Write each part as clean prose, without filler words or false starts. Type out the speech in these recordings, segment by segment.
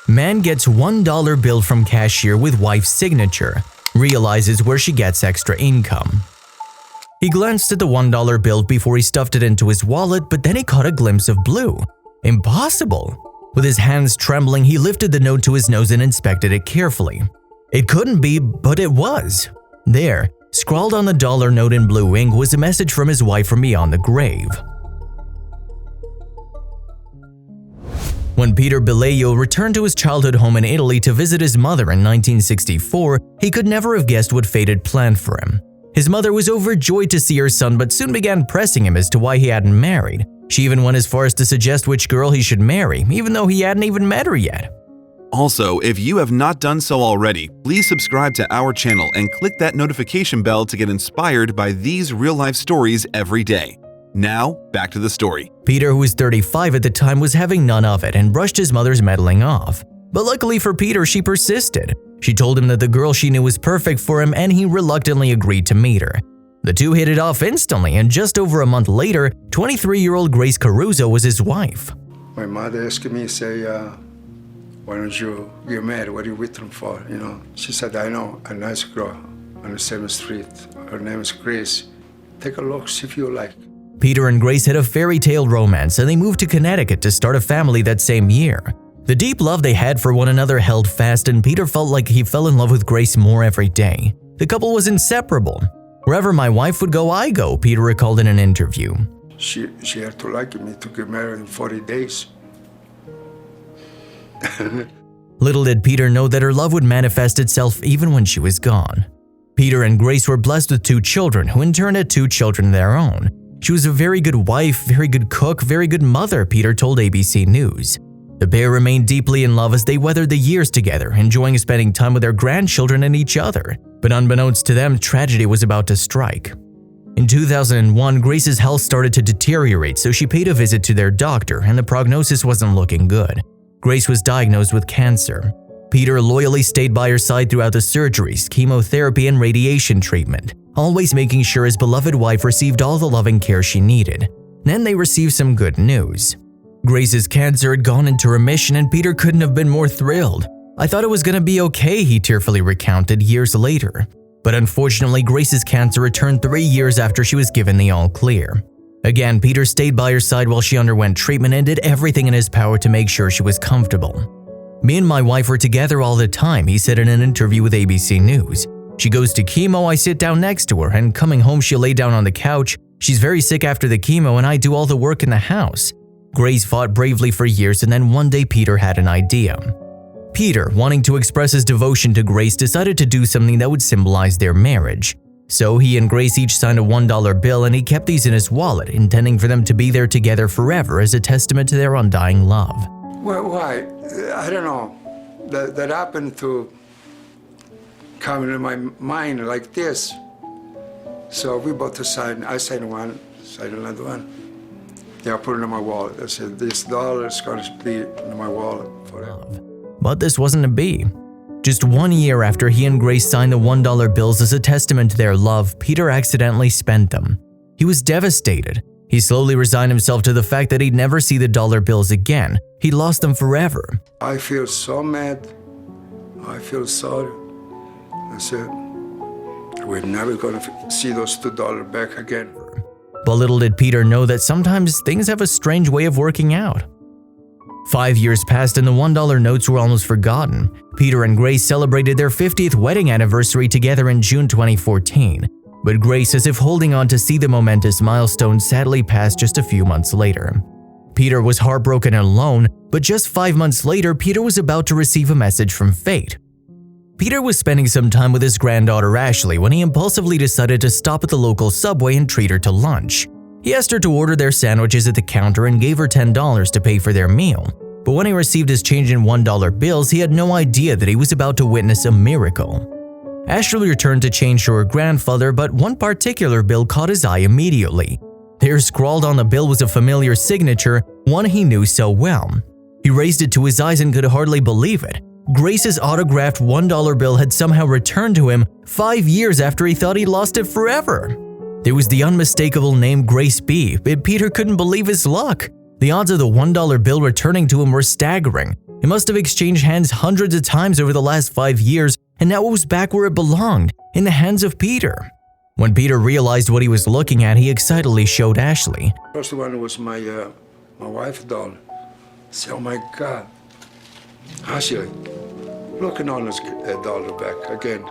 Man gets $1 bill from cashier with wife's signature, realizes where she gets extra income. He glanced at the $1 bill before he stuffed it into his wallet, but then he caught a glimpse of blue. Impossible! With his hands trembling, he lifted the note to his nose and inspected it carefully. It couldn't be, but it was. There, scrawled on the dollar note in blue ink, was a message from his wife from beyond the grave. When Peter Belleo returned to his childhood home in Italy to visit his mother in 1964, he could never have guessed what fate had planned for him. His mother was overjoyed to see her son but soon began pressing him as to why he hadn't married. She even went as far as to suggest which girl he should marry, even though he hadn't even met her yet. Also, if you have not done so already, please subscribe to our channel and click that notification bell to get inspired by these real-life stories every day. Now, back to the story. Peter, who was 35 at the time, was having none of it and brushed his mother's meddling off. But luckily for Peter, she persisted. She told him that the girl she knew was perfect for him, and he reluctantly agreed to meet her. The two hit it off instantly, and just over a month later, 23-year-old Grace Caruso was his wife. My mother asked me, why don't you get married? What are you waiting for? She said, I know a nice girl on the 7th Street. Her name is Grace. Take a look, see if you like. Peter and Grace had a fairy tale romance, and they moved to Connecticut to start a family that same year. The deep love they had for one another held fast, and Peter felt like he fell in love with Grace more every day. The couple was inseparable. Wherever my wife would go, I go, Peter recalled in an interview. She had to like me to get married in 40 days. Little did Peter know that her love would manifest itself even when she was gone. Peter and Grace were blessed with 2 children, who in turn had 2 children of their own. She was a very good wife, very good cook, very good mother, Peter told ABC News. The pair remained deeply in love as they weathered the years together, enjoying spending time with their grandchildren and each other. But unbeknownst to them, tragedy was about to strike. In 2001, Grace's health started to deteriorate, so she paid a visit to their doctor, and the prognosis wasn't looking good. Grace was diagnosed with cancer. Peter loyally stayed by her side throughout the surgeries, chemotherapy, and radiation treatment, always making sure his beloved wife received all the loving care she needed. Then they received some good news. Grace's cancer had gone into remission, and Peter couldn't have been more thrilled. I thought it was going to be okay, he tearfully recounted years later. But unfortunately, Grace's cancer returned 3 years after she was given the all-clear. Again, Peter stayed by her side while she underwent treatment and did everything in his power to make sure she was comfortable. Me and my wife were together all the time, he said in an interview with ABC News. She goes to chemo, I sit down next to her, and coming home she'll lay down on the couch. She's very sick after the chemo and I do all the work in the house. Grace fought bravely for years, and then one day Peter had an idea. Peter, wanting to express his devotion to Grace, decided to do something that would symbolize their marriage. So he and Grace each signed a $1 bill, and he kept these in his wallet, intending for them to be there together forever as a testament to their undying love. Why? I don't know. That happened to come into my mind like this. So we both signed. I signed one, signed another one. Yeah, I put it in my wallet. I said, this dollar is going to be in my wallet forever. But this wasn't to be. Just 1 year after he and Grace signed the $1 bills as a testament to their love, Peter accidentally spent them. He was devastated. He slowly resigned himself to the fact that he'd never see the dollar bills again. He'd lost them forever. I feel so mad. I feel sorry. I said, we're never going to see those $2 back again. But little did Peter know that sometimes things have a strange way of working out. 5 years passed and the $1 notes were almost forgotten. Peter and Grace celebrated their 50th wedding anniversary together in June 2014. But Grace, as if holding on to see the momentous milestone, sadly passed just a few months later. Peter was heartbroken and alone, but just 5 months later, Peter was about to receive a message from fate. Peter was spending some time with his granddaughter Ashley when he impulsively decided to stop at the local Subway and treat her to lunch. He asked her to order their sandwiches at the counter and gave her $10 to pay for their meal. But when he received his change in $1 bills, he had no idea that he was about to witness a miracle. Ashley returned to change to her grandfather, but one particular bill caught his eye immediately. There, scrawled on the bill, was a familiar signature, one he knew so well. He raised it to his eyes and could hardly believe it. Grace's autographed $1 bill had somehow returned to him 5 years after he thought he'd lost it forever. There was the unmistakable name Grace B., but Peter couldn't believe his luck. The odds of the $1 bill returning to him were staggering. It must have exchanged hands hundreds of times over the last 5 years, and now it was back where it belonged, in the hands of Peter. When Peter realized what he was looking at, he excitedly showed Ashley. First one was my wife's doll. I said, oh my God. Ashley, looking on this dollar back again.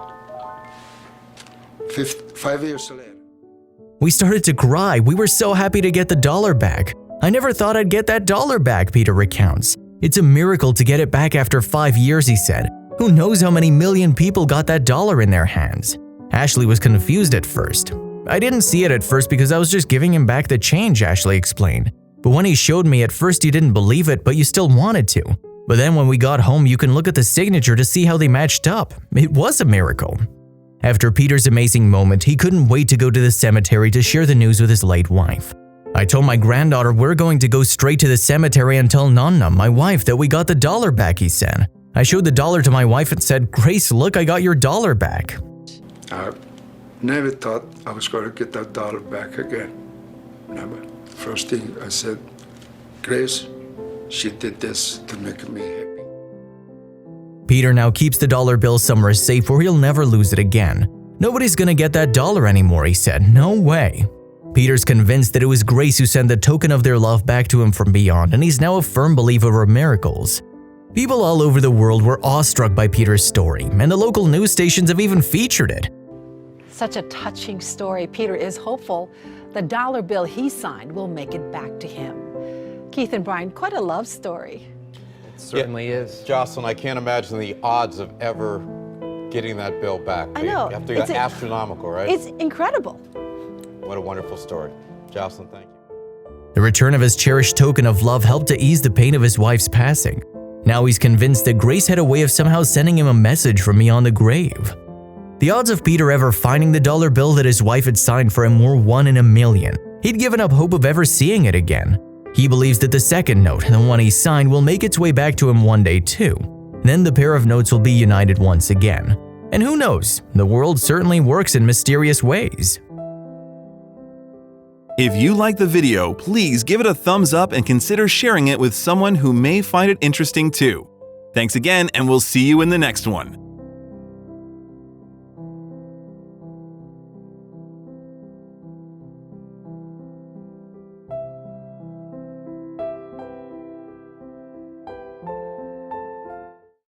5 years later. We started to cry. We were so happy to get the dollar back. I never thought I'd get that dollar back, Peter recounts. It's a miracle to get it back after 5 years, he said. Who knows how many million people got that dollar in their hands? Ashley was confused at first. I didn't see it at first because I was just giving him back the change, Ashley explained. But when he showed me, at first you didn't believe it, but you still wanted to. But then when we got home, you can look at the signature to see how they matched up. It was a miracle. After Peter's amazing moment, he couldn't wait to go to the cemetery to share the news with his late wife. I told my granddaughter we're going to go straight to the cemetery and tell Nonna, my wife, that we got the dollar back, he said. I showed the dollar to my wife and said, Grace, look, I got your dollar back. I never thought I was going to get that dollar back again. Never. First thing I said, Grace, she did this to make me happy. Peter now keeps the dollar bill somewhere safe where he'll never lose it again. Nobody's gonna get that dollar anymore, he said. No way. Peter's convinced that it was Grace who sent the token of their love back to him from beyond, and he's now a firm believer of miracles. People all over the world were awestruck by Peter's story, and the local news stations have even featured it. Such a touching story. Peter is hopeful the dollar bill he signed will make it back to him. Keith and Brian, quite a love story. It certainly is. Jocelyn, I can't imagine the odds of ever getting that bill back. I know. You have to go astronomical, right? It's incredible. What a wonderful story. Jocelyn, thank you. The return of his cherished token of love helped to ease the pain of his wife's passing. Now he's convinced that Grace had a way of somehow sending him a message from beyond the grave. The odds of Peter ever finding the dollar bill that his wife had signed for him were 1 in a million. He'd given up hope of ever seeing it again. He believes that the second note, the one he signed, will make its way back to him one day too. Then the pair of notes will be united once again. And who knows, the world certainly works in mysterious ways. If you like the video, please give it a thumbs up and consider sharing it with someone who may find it interesting too. Thanks again, and we'll see you in the next one.